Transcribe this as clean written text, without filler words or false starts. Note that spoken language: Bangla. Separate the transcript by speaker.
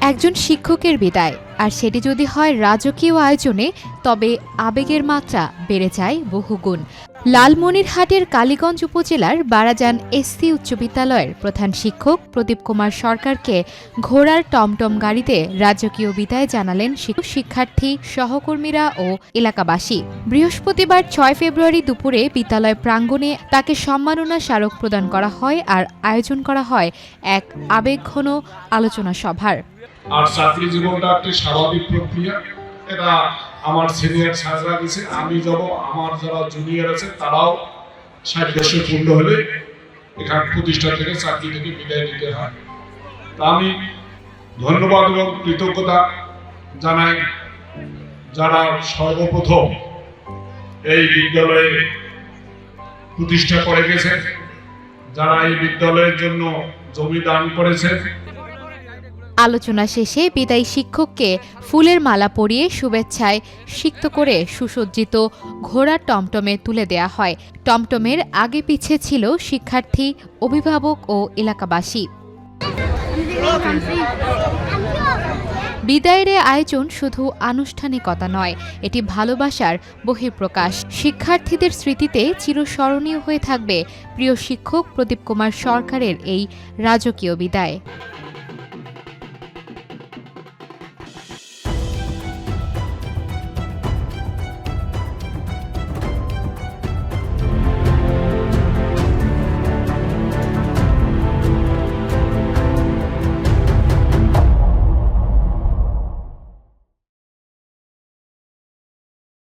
Speaker 1: একজন শিক্ষকের বিদায়, আর সেটি যদি হয় রাজকীয় আয়োজনে, তবে আবেগের মাত্রা বেড়ে যায় বহুগুণ। লালমনিরহাটের কালীগঞ্জ উপজেলার বারাজান এসসি উচ্চ বিদ্যালয়ের প্রধান শিক্ষক প্রদীপ কুমার সরকারকে ঘোড়ার টমটম গাড়িতে রাজকীয় বিদায় জানালেন শিক্ষার্থী, সহকর্মীরা ও এলাকাবাসী। বৃহস্পতিবার ৬ ফেব্রুয়ারি দুপুরে বিদ্যালয় প্রাঙ্গণে তাকে সম্মাননা স্মারক প্রদান করা হয় আর আয়োজন করা হয় এক আবেগঘন আলোচনা সভার।
Speaker 2: আর চাকরি জীবনটা একটি স্বাভাবিক প্রক্রিয়া। এটা আমার সিনিয়র স্যাররা গেছে, আমি যাব, আমার যারা জুনিয়র আছে তারাও ৬০ বছর পূর্ণ হলে এখান প্রতিষ্ঠান থেকে চাকরি থেকে বিদায় নিতে হয়। তা আমি ধন্যবাদ এবং কৃতজ্ঞতা জানাই যারা সর্বপ্রথম এই বিদ্যালয়ে প্রতিষ্ঠা করে গেছেন, যারা এই বিদ্যালয়ের জন্য জমি দান করেছেন।
Speaker 1: আলোচনা শেষে বিদায়ী শিক্ষককে ফুলের মালা পরিয়ে শুভেচ্ছায় সিক্ত করে সুসজ্জিত ঘোড়ার টমটমে তুলে দেয়া হয়। টমটমের আগে পিছে ছিল শিক্ষার্থী, অভিভাবক ও এলাকাবাসী। বিদায়ের আয়োজন শুধু আনুষ্ঠানিকতা নয়, এটি ভালোবাসার বহিঃপ্রকাশ। শিক্ষার্থীদের স্মৃতিতে চিরস্মরণীয় হয়ে থাকবে প্রিয় শিক্ষক প্রদীপ কুমার সরকারের এই রাজকীয় বিদায়।